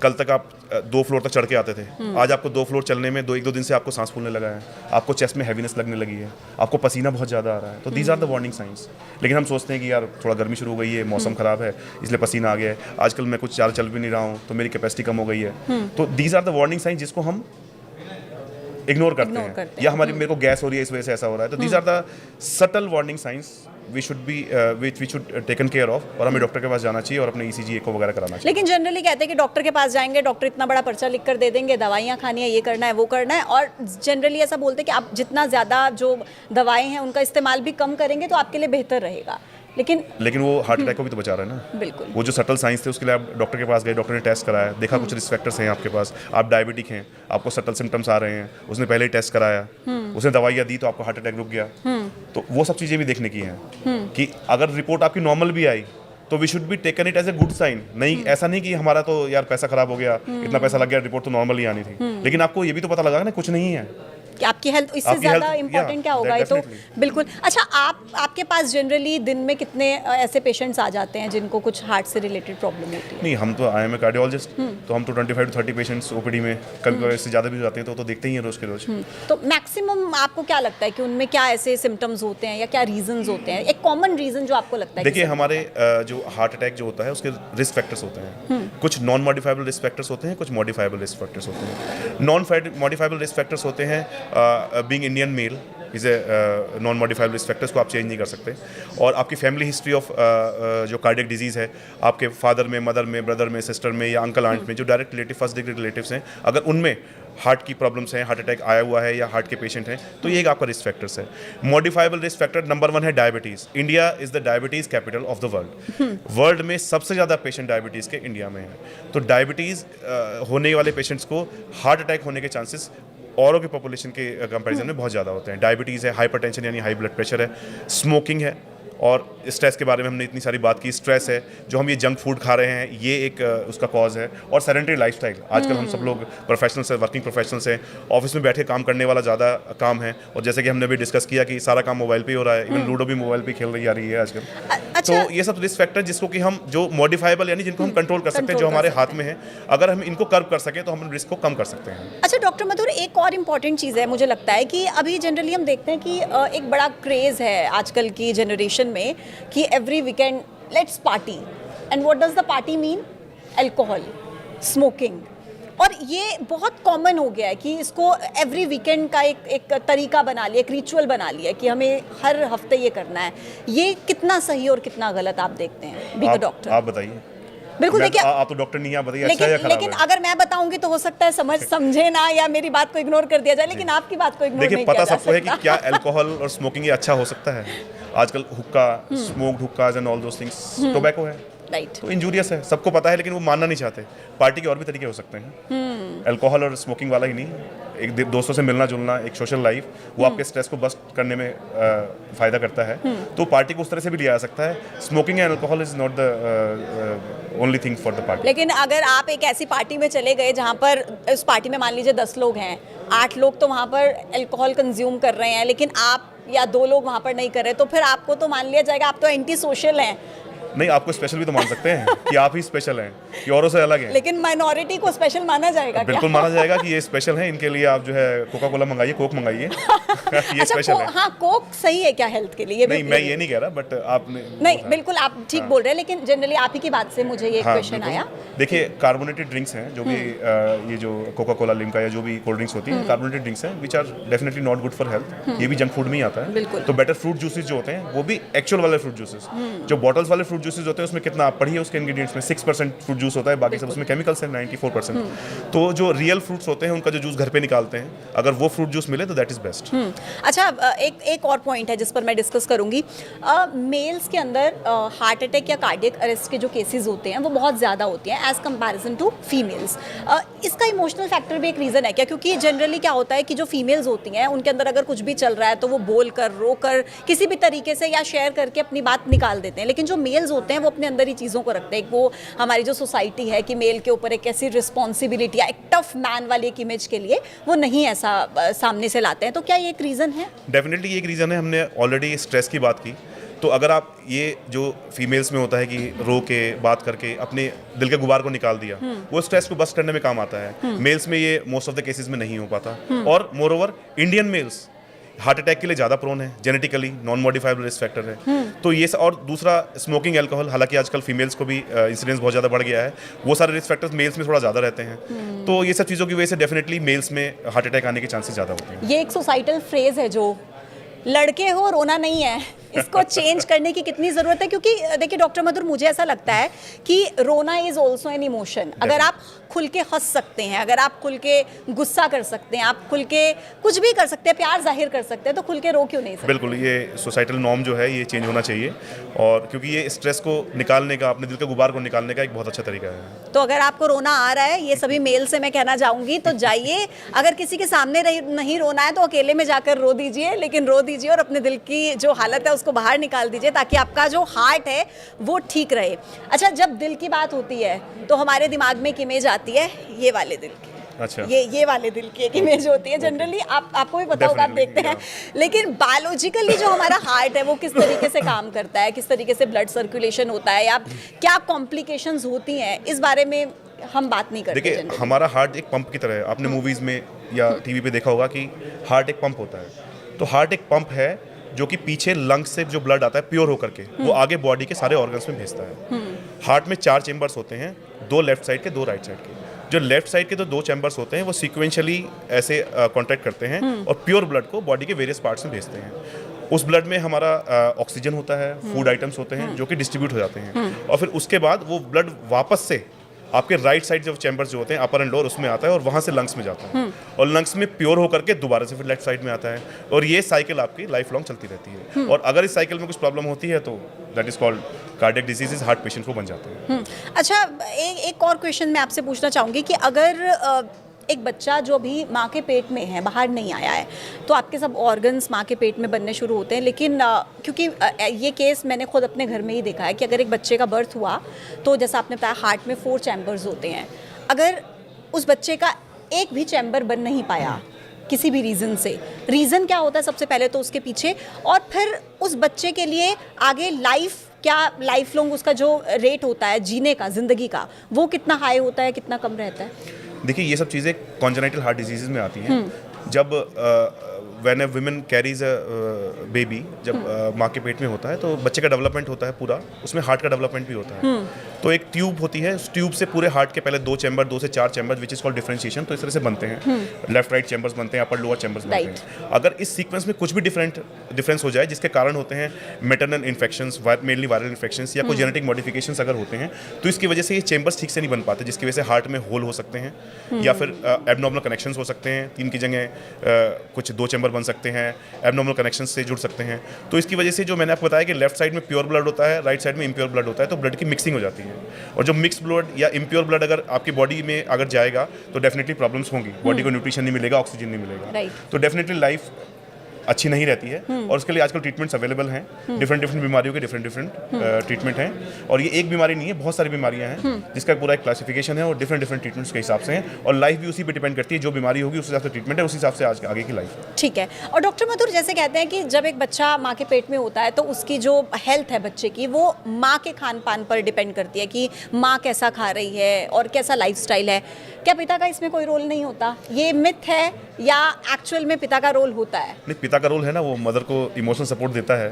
कल तक आप 2 फ्लोर तक चढ़ के आते थे, आज आपको 2 फ्लोर चलने में 1-2 दिन से आपको सांस फूलने लगा है, आपको चेस्ट में हैवीनेस लगने लगी है, आपको पसीना बहुत ज़्यादा आ रहा है, तो these are the warning signs. लेकिन हम सोचते हैं कि यार थोड़ा गर्मी शुरू हो गई है, मौसम ख़राब है इसलिए पसीना आ गया है, आजकल मैं कुछ ज़्यादा चल भी नहीं रहा हूँ तो मेरी कैपेसिटी कम हो गई है, तो these are the warning signs जिसको हम इग्नोर करते हैं, या हमारी मेरे को गैस हो रही है इस वजह से ऐसा हो रहा है, तो these are the subtle warning signs we should taken care of, और हमें डॉक्टर के पास जाना चाहिए और अपने ECG एको वगैरह कराना चाहिए। लेकिन जनरली कहते हैं कि डॉक्टर के पास जाएंगे, डॉक्टर इतना बड़ा पर्चा लिख कर दे देंगे, दवाइयाँ खानी है, ये करना है, वो करना है, और जनरली ऐसा बोलते हैं कि आप जितना ज़्यादा जो दवाएं हैं उनका इस्तेमाल भी कम करेंगे तो आपके लिए बेहतर रहेगा, लेकिन वो हार्ट अटैक को भी तो बचा रहा है ना। बिल्कुल, वो जो सटल साइंस थे उसके लिए आप डॉक्टर के पास गए, डॉक्टर ने टेस्ट कराया, देखा कुछ रिस्क फैक्टर्स हैं आपके पास, आप डायबिटिक हैं, आपको सटल सिम्टम्स आ रहे हैं, उसने पहले ही टेस्ट कराया, उसने दवाइयाँ दी तो आपको हार्ट अटैक रुक गया, तो वो सब चीज़ें भी देखने की हैं कि अगर रिपोर्ट आपकी नॉर्मल भी आई तो we should be taken it as a good sign. नहीं, ऐसा नहीं कि हमारा तो यार पैसा खराब हो गया, इतना पैसा लग गया, रिपोर्ट तो नॉर्मल ही आनी थी, लेकिन आपको ये भी तो पता लगा ना कुछ नहीं है कि आपकी हेल्थ इससे ज़्यादा इंपॉर्टेंट क्या होगा, ये तो बिल्कुल। अच्छा, आपके पास जनरली दिन में कितने ऐसे पेशेंट्स आ जाते हैं जिनको कुछ हार्ट से रिलेटेड प्रॉब्लम होती है? नहीं, हम तो आई एम ए कार्डियोलॉजिस्ट, तो हम तो 25 to 30 पेशेंट्स OPD में कभी इससे ज़्यादा भी हो जाते हैं, तो देखते ही हैं रोज़ के रोज़। तो मैक्सिमम आपको क्या लगता है कि उनमें क्या ऐसे सिम्टम्स होते हैं या क्या रीजंस होते हैं, एक कॉमन रीजन जो आपको लगता है? देखिए, हमारे जो हार्ट अटैक जो होता है उसके रिस्क फैक्टर्स होते हैं, कुछ नॉन मॉडिफाइबल रिस्क फैक्टर्स होते हैं, कुछ मॉडिफाइबल रिस्क फैक्टर्स होते हैं। नॉन मॉडिफाइबल रिस्क फैक्टर्स होते हैं being Indian male is a non modifiable risk factors को आप चेंज नहीं कर सकते, और आपकी फैमिली हिस्ट्री ऑफ जो कार्डियक डिजीज़ है, आपके फादर में, मदर में, ब्रदर में, सिस्टर में या अंकल आंट में जो direct relative, first degree relatives हैं, अगर उनमें हार्ट की प्रॉब्लम्स हैं, हार्ट अटैक आया हुआ है या हार्ट के पेशेंट हैं, तो ये एक आपका रिस्क फैक्टर्स है। मॉडिफाइबल रिस्क फैक्टर नंबर 1 है diabetes. India is the diabetes capital of the world. World में सबसे ज़्यादा पेशेंट डायबिटीज़ के इंडिया में है, तो डायबिटीज़ होने वाले पेशेंट्स को हार्ट अटैक होने के चांसेस औरों की पॉपुलेशन के कंपैरिजन में बहुत ज़्यादा होते हैं। डायबिटीज़ है, हाइपरटेंशन यानी हाई ब्लड प्रेशर है, स्मोकिंग है, और स्ट्रेस के बारे में हमने इतनी सारी बात की। स्ट्रेस है, जो हम ये जंक फूड खा रहे हैं, ये एक उसका कॉज है, और सेडेंटरी लाइफस्टाइल। आजकल हम सब लोग प्रोफेशनल्स हैं, वर्किंग प्रोफेशनल्स हैं, ऑफिस में बैठे काम करने वाला ज़्यादा काम है, और जैसे कि हमने भी डिस्कस किया कि सारा काम मोबाइल पे ही हो रहा है, इवन लूडो भी मोबाइल पे खेल रही आ रही है आजकल। तो ये सब रिस्क फैक्टर जिसको कि हम जो मॉडिफाइबल यानी जिनको हम कंट्रोल कर सकते हैं, जो हमारे हाथ में है, अगर हम इनको कर्व कर सकें तो हम रिस्क को कम कर सकते हैं। अच्छा डॉक्टर मथुर, एक और इम्पॉर्टेंट चीज़ है, मुझे लगता है कि अभी जनरली हम देखते हैं कि एक बड़ा क्रेज़ है आजकल की जनरेशन में कि every weekend let's party, and what does the party mean? Alcohol, smoking, और ये बहुत कॉमन हो गया है कि इसको एवरी वीकेंड का एक तरीका बना लिया, एक रिचुअल बना लिया कि हमें हर हफ्ते ये करना है। ये कितना सही और कितना गलत आप देखते हैं बीइंग अ डॉक्टर? आप बताइए। बिल्कुल, देखिए आप तो डॉक्टर नहीं हैं, आप बताइए अच्छा या खराब है। लेकिन अगर मैं बताऊंगी तो हो सकता है समझे ना, या मेरी बात को इग्नोर कर दिया जाए, लेकिन आपकी बात को इग्नोर नहीं देखिए, किया पता जा सबको है कि सकता। क्या अल्कोहल और स्मोकिंग ये अच्छा हो सकता है। आजकल हुक्का, smoked hookahs and all those things, tobacco है, राइट, तो इंजूरियस है, सबको पता है, लेकिन वो मानना नहीं चाहते। पार्टी के और भी तरीके हो सकते हैं, अल्कोहल और स्मोकिंग वाला ही नहीं। एक दोस्तों से मिलना जुलना, एक सोशल लाइफ, वो आपके स्ट्रेस को बस्ट करने में फ़ायदा करता है, तो पार्टी को उस तरह से भी लिया जा सकता है। Smoking and alcohol is not the only thing for the party. लेकिन अगर आप एक ऐसी पार्टी में चले गए जहाँ पर उस पार्टी में मान लीजिए 10 लोग हैं, 8 लोग तो वहाँ पर अल्कोहल कंज्यूम कर रहे हैं, लेकिन आप या 2 लोग वहाँ पर नहीं कर रहे, तो फिर आपको तो मान लिया जाएगा आप तो एंटी सोशल हैं। नहीं, आपको स्पेशल भी तो मान सकते हैं कि आप ही स्पेशल हैं, कि औरों से अलग हैं। लेकिन माइनॉरिटी को स्पेशल माना जाएगा? बिल्कुल माना जाएगा कि ये स्पेशल है, इनके लिए आप जो है कोका कोला मंगाइए, कोक मंगाइए। ये स्पेशल है। हाँ, कोक सही है क्या हेल्थ के लिए? नहीं, मैं ये नहीं कह रहा, बट आपने नहीं, बिल्कुल आप ठीक बोल रहे हैं, लेकिन जनरली आप ही की बात से मुझे ये क्वेश्चन आया। देखिए, कार्बोनेटेड ड्रिंक्स हैं जो भी ये जो कोका कोला, लिम्का या जो भी कोल्ड ड्रिंक्स होती हैं, कार्बोनेटेड ड्रिंक्स हैं which are definitely not good for health. ये भी जंक फूड में ही आता है। बिल्कुल। तो बेटर फ्रूट जूसेस जो होते हैं वो भी एक्चुअल वाले फ्रूट जूसेस, जो बॉटल्स वाले फ्रूट फ्रूट जूसेस होते हैं उसमें कितना आप पढ़िए उसके इंग्रेडिएंट्स में 6% फ्रूट जूस होता है, बाकी सब उसमें केमिकल्स हैं 94%। तो जो रियल फ्रूट्स होते हैं उनका जो जूस घर पे निकालते हैं, अगर वो फ्रूट जूस मिले तो दैट इज बेस्ट। अच्छा, एक और पॉइंट है जिस पर मैं डिस्कस करूंगी। मेल्स के अंदर हार्ट अटैक या कार्डियक अरेस्ट के जो केसेस होते हैं वो बहुत ज़्यादा होते हैं एज कंपैरिजन टू फीमेल्स। इसका इमोशनल फैक्टर भी एक रीज़न है क्या? क्योंकि जनरली क्या होता है कि जो फीमेल्स होती हैं उनके अंदर अगर कुछ भी चल रहा है तो वो बोल कर, रो कर, किसी भी तरीके से या शेयर करके अपनी बात निकाल देते हैं, लेकिन जो मेल्स होते हैं वो अपने अंदर ही चीज़ों को रखते हैं। वो हमारी जो सोसाइटी है कि मेल के ऊपर एक ऐसी रिस्पॉन्सिबिलिटी या एक टफ मैन वाली एक इमेज के लिए वो नहीं ऐसा सामने से लाते हैं, तो क्या ये एक रीज़न है? डेफिनेटली ये एक रीज़न है। हमने ऑलरेडी स्ट्रेस की बात की, तो अगर आप ये जो फीमेल्स में होता है कि रो के बात करके अपने दिल के गुबार को निकाल दिया, वो स्ट्रेस को बस्ट करने में काम आता है। मेल्स में ये मोस्ट ऑफ द केसेस में नहीं हो पाता। और more over Indian males heart attack के लिए ज़्यादा प्रोन है, genetically non modifiable risk factor है। तो ये और दूसरा स्मोकिंग अल्कोहल, हालांकि आजकल फीमेल्स को भी इंसिडेंस बहुत ज़्यादा बढ़ गया है, वो सारे रिस्क फैक्टर्स मेल्स में थोड़ा ज़्यादा रहते हैं। तो ये सब चीज़ों की वजह से डेफिनेटली मेल्स में हार्ट अटैक आने के चांसेस ज़्यादा होते हैं। ये एक सोसाइटल फ्रेज है जो लड़के हो रोना नहीं है, इसको चेंज करने की कितनी ज़रूरत है? क्योंकि देखिए डॉक्टर मधुर, मुझे ऐसा लगता है कि रोना इज़ ऑल्सो एन इमोशन। अगर आप खुल के हंस सकते हैं, अगर आप खुल के गुस्सा कर सकते हैं, आप खुल के कुछ भी कर सकते हैं, प्यार जाहिर कर सकते हैं, तो खुल के रो क्यों नहीं सकते? बिल्कुल, ये सोसाइटल नॉर्म जो है ये चेंज होना चाहिए, और क्योंकि ये स्ट्रेस को निकालने का, अपने दिल के गुबार को निकालने का एक बहुत अच्छा तरीका है। तो अगर आपको रोना आ रहा है, ये सभी मेल से मैं कहना चाहूँगी, तो जाइए, अगर किसी के सामने नहीं रोना है तो अकेले में जाकर रो दीजिए, लेकिन रो दीजिए और अपने दिल की जो हालत है उसको बाहर निकाल दीजिए, ताकि आपका जो हार्ट है वो ठीक रहे। अच्छा, जब दिल की बात होती है तो हमारे दिमाग में एक इमेज आती है ये वाले दिल की। अच्छा, ये वाले दिल की एक इमेज होती है जनरली, आपको भी पता होगा, आप देखते हैं। लेकिन बायोलॉजिकली जो हमारा हार्ट है वो किस तरीके से काम करता है, किस तरीके से ब्लड सर्कुलेशन होता है, या क्या कॉम्प्लिकेशंस होती हैं, इस बारे में हम बात नहीं करते। देखिए, हमारा हार्ट एक पंप की तरह है। आपने मूवीज़ में या टीवी पे देखा होगा कि हार्ट एक पंप होता है। तो हार्ट एक पंप है जो कि पीछे लंग्स से जो ब्लड आता है प्योर होकर के वो आगे बॉडी के सारे ऑर्गन्स में भेजता है। हार्ट में 4 चेम्बर्स होते हैं, 2 लेफ्ट साइड के, 2 राइट साइड के। जो लेफ्ट साइड के तो 2 चैम्बर्स होते हैं वो सीक्वेंशियली ऐसे कॉन्टैक्ट करते हैं और प्योर ब्लड को बॉडी के वेरियस पार्ट्स में भेजते हैं। उस ब्लड में हमारा ऑक्सीजन होता है, फूड आइटम्स होते हैं जो कि डिस्ट्रीब्यूट हो जाते हैं, और फिर उसके बाद वो ब्लड वापस से आपके राइट साइड जो चैम्बर्स जो होते हैं अपर एंड लोअर, उसमें आता है और वहाँ से लंग्स में जाता है, और लंग्स में प्योर होकर के दोबारा से फिर लेफ्ट साइड में आता है, और ये साइकिल आपकी लाइफ लॉन्ग चलती रहती है। और अगर इस साइकिल में कुछ प्रॉब्लम होती है तो that is called cardiac diseases, heart patient को बन जाते हैं। अच्छा, एक और क्वेश्चन मैं आपसे पूछना चाहूँगी कि अगर एक बच्चा जो भी माँ के पेट में है, बाहर नहीं आया है, तो आपके सब ऑर्गन्स माँ के पेट में बनने शुरू होते हैं, लेकिन क्योंकि ये केस मैंने खुद अपने घर में ही देखा है कि अगर एक बच्चे का बर्थ हुआ तो जैसा आपने बताया हार्ट में 4 चैम्बर्स होते हैं, अगर उस बच्चे का एक भी चैम्बर बन नहीं पाया किसी भी रीज़न से, रीज़न क्या होता है सबसे पहले तो उसके पीछे, और फिर उस बच्चे के लिए आगे लाइफ लॉन्ग उसका जो रेट होता है जीने का, ज़िंदगी का, वो कितना हाई होता है, कितना कम रहता है? देखिए, ये सब चीज़ें कॉन्जेनाइटल हार्ट डिजीजेज में आती हैं। जब when a woman carries a baby, जब माँ के पेट में होता है तो बच्चे का डेवलपमेंट होता है पूरा, उसमें हार्ट का डेवलपमेंट भी होता है। तो एक ट्यूब होती है, उस ट्यूब से पूरे हार्ट के पहले 2 चैम्बर, 2 से 4 chamber, which is called differentiation, तो इस तरह से बनते हैं। लेफ्ट राइट चैम्बर्स बनते हैं, अपर लोअर चैम्बर्स बनते हैं। अगर इस सीक्वेंस में कुछ भी डिफरेंस हो जाए, जिसके कारण होते हैं maternal infections, mainly viral infections, या कोई जेनेटिक मॉडिफिकेशंस अगर होते हैं, तो इसकी वजह से ये चैम्बर्स ठीक से नहीं बन पाते, जिसकी वजह से हार्ट में होल हो सकते हैं, या फिर एबनॉर्मल कनेक्शंस हो सकते हैं। 3 की जगह कुछ 2 चैम्बर बन सकते हैं, एबनॉर्मल कनेक्शंस से जुड़ सकते हैं। तो इसकी वजह से जो मैंने आपको बताया कि लेफ्ट साइड में प्योर ब्लड होता है, राइट साइड में इम्प्योर ब्लड होता है, तो ब्लड की मिक्सिंग हो जाती है, और जो मिक्स ब्लड या इम्प्योर ब्लड अगर आपकी बॉडी में अगर जाएगा तो डेफिनेटली प्रॉब्लम्स होंगी। बॉडी को न्यूट्रिशन नहीं मिलेगा, ऑक्सीजन नहीं मिलेगा, तो डेफिनेटली लाइफ अच्छी नहीं रहती है। और उसके लिए आजकल ट्रीटमेंट्स अवेलेबल हैं, डिफरेंट बीमारियों के डिफरेंट ट्रीटमेंट हैं, और ये एक बीमारी नहीं है, बहुत सारी बीमारियां हैं जिसका पूरा एक क्लासिफिकेशन है और डिफरेंट ट्रीटमेंट्स के हिसाब से हैं, और लाइफ भी उसी पे डिपेंड करती है। जो बीमारी होगी उस हिसाब से ट्रीटमेंट है, उस हिसाब से आज आगे की लाइफ। ठीक है। और डॉक्टर मधुर, जैसे कहते हैं कि जब एक बच्चा माँ के पेट में होता है तो उसकी जो हेल्थ है बच्चे की, वो माँ के खान पान पर डिपेंड करती है कि माँ कैसा खा रही है और कैसा लाइफस्टाइल है। क्या पिता का इसमें कोई रोल नहीं होता? ये मिथ है या एक्चुअल में पिता का रोल होता है? नहीं, पिता का रोल है ना, वो मदर को इमोशनल सपोर्ट देता है,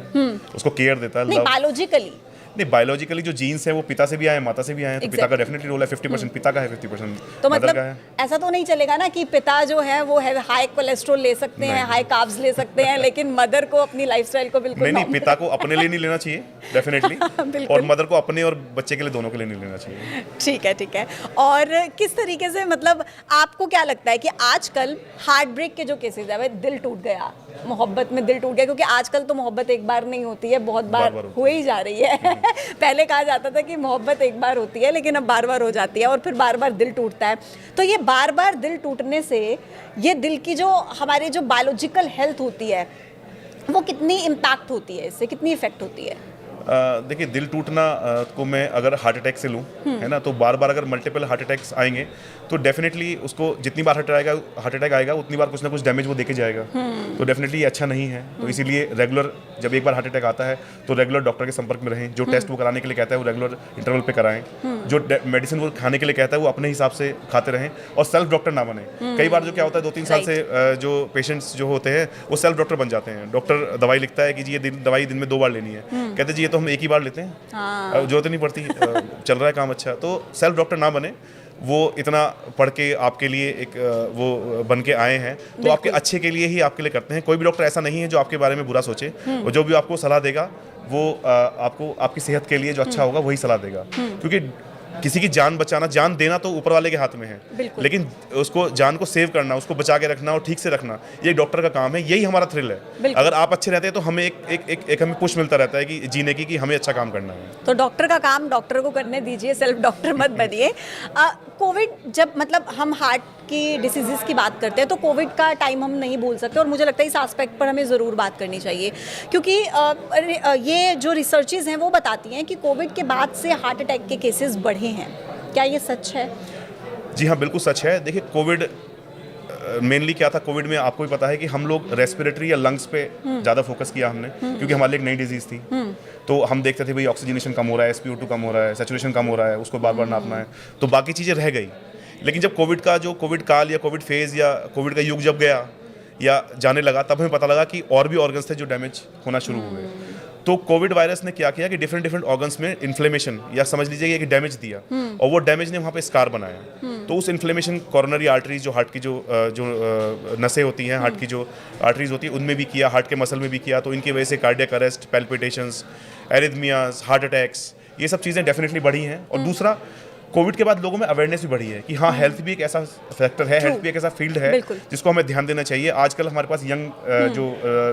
उसको केयर देता है, नहीं, बायोलॉजिकली नहीं, बायोलॉजिकली जो जीन्स है वो पिता से भी आए हैं, माता से भी आए हैं, तो पिता का Exactly. डेफिनेटली रोल है। 50% पिता का है, 50% तो मदर मतलब का है। ऐसा तो नहीं चलेगा ना कि पिता जो है वो है हाई कोलेस्ट्रॉल ले सकते हैं, नहीं। हाई कार्ब्स ले सकते हैं, लेकिन मदर को अपनी लाइफस्टाइल को बिल्कुल नहीं, normal- पिता को अपने लिए नहीं लेना चाहिए डेफिनेटली, बिल्कुल। और मदर को अपने और बच्चे के लिए, दोनों के लिए नहीं लेना चाहिए। ठीक है, ठीक है। और किस तरीके से, मतलब आपको क्या लगता है कि आजकल हार्ट ब्रेक के जो केसेस है, दिल टूट गया, मोहब्बत में दिल टूट गया, क्योंकि आजकल तो मोहब्बत एक बार नहीं होती है, बहुत बार बार होती हो ही जा रही है। पहले कहा जाता था कि मोहब्बत एक बार होती है, लेकिन अब बार बार हो जाती है और फिर बार बार दिल टूटता है। तो ये बार बार दिल टूटने से ये दिल की जो हमारी जो बायोलॉजिकल हेल्थ होती है वो कितनी इम्पैक्ट होती है, इससे कितनी इफेक्ट होती है? देखिए, दिल टूटना को मैं अगर हार्ट अटैक से लूँ, है ना, तो बार बार अगर मल्टीपल हार्ट अटैक्स आएंगे तो डेफिनेटली उसको जितनी बार हार्ट अटैक आएगा उतनी बार कुछ ना कुछ डैमेज वो देके जाएगा। तो डेफिनेटली अच्छा नहीं है। तो इसीलिए रेगुलर, जब एक बार हार्ट अटैक आता है तो रेगुलर डॉक्टर के संपर्क में रहें। जो टेस्ट वो कराने के लिए कहता है वो रेगुलर इंटरवल पे कराएं। जो मेडिसिन वो खाने के लिए कहता है वो अपने हिसाब से खाते रहें, और सेल्फ डॉक्टर ना बने। कई बार जो क्या होता है, 2-3 साल से जो पेशेंट्स जो होते हैं वो सेल्फ डॉक्टर बन जाते हैं। डॉक्टर दवाई लिखता है कि जी ये दवाई दिन में 2 बार लेनी है, कहते जी ये तो हम एक ही बार लेते हैं, जरूरत नहीं पड़ती, चल रहा है काम अच्छा। तो सेल्फ डॉक्टर ना बने, वो इतना पढ़ के आपके लिए एक वो बन के आए हैं, तो आपके अच्छे के लिए ही आपके लिए करते हैं। कोई भी डॉक्टर ऐसा नहीं है जो आपके बारे में बुरा सोचे, और जो भी आपको सलाह देगा वो आपको आपकी सेहत के लिए जो अच्छा होगा वही सलाह देगा। क्योंकि किसी की जान बचाना, जान देना तो ऊपर वाले के हाथ में है, लेकिन उसको, जान को सेव करना, उसको बचा के रखना और ठीक से रखना, ये एक डॉक्टर का काम है। यही हमारा थ्रिल है। अगर आप अच्छे रहते हैं तो हमें एक हमें पुश मिलता रहता है कि जीने की, कि हमें अच्छा काम करना है। तो डॉक्टर का काम डॉक्टर को करने दीजिए, सेल्फ डॉक्टर मत बनिए। कोविड, जब मतलब हम हार्ट की डिसीजेस की बात करते हैं तो कोविड का टाइम हम नहीं भूल सकते, और मुझे लगता है इस एस्पेक्ट पर हमें ज़रूर बात करनी चाहिए, क्योंकि ये जो रिसर्चेज हैं वो बताती हैं कि कोविड के बाद से हार्ट अटैक के केसेस बढ़े हैं। क्या ये सच है? जी हाँ, बिल्कुल सच है। देखिए, कोविड मेनली क्या था, कोविड में आपको भी पता है कि हम लोग रेस्पिरेटरी या लंग्स पे ज़्यादा फोकस किया हमने, क्योंकि हमारे लिए एक नई डिजीज़ थी। तो हम देखते थे भाई ऑक्सीजनेशन कम हो रहा है, SpO2 कम हो रहा है, सैचुरेशन कम हो रहा है, उसको बार बार नापना है, तो बाकी चीज़ें रह गई। लेकिन जब कोविड काल या कोविड फेज़ या कोविड का युग जब गया या जाने लगा, तब हमें पता लगा कि और भी ऑर्गन्स थे जो डैमेज होना शुरू हो गए। तो कोविड वायरस ने क्या किया कि डिफरेंट ऑर्गन्स में इन्फ्लेमेशन, या समझ लीजिए कि डैमेज दिया, और वो डैमेज ने वहाँ पे स्कार बनाया। तो उस इन्फ्लेमेशन कॉरोनरी आर्टरीज, जो हार्ट की जो नसें होती हैं, हार्ट की जो आर्टरीज होती है, उनमें भी किया, हार्ट के मसल में भी किया। तो इनकी वजह से cardiac arrest, palpitations, arrhythmias, heart attacks, ये सब चीज़ें डेफिनेटली बढ़ी हैं। और दूसरा, कोविड के बाद लोगों में अवेयरनेस भी बढ़ी है कि हाँ, हेल्थ भी एक ऐसा फैक्टर है, हेल्थ भी एक ऐसा फील्ड है जिसको हमें ध्यान देना चाहिए। आजकल हमारे पास यंग जो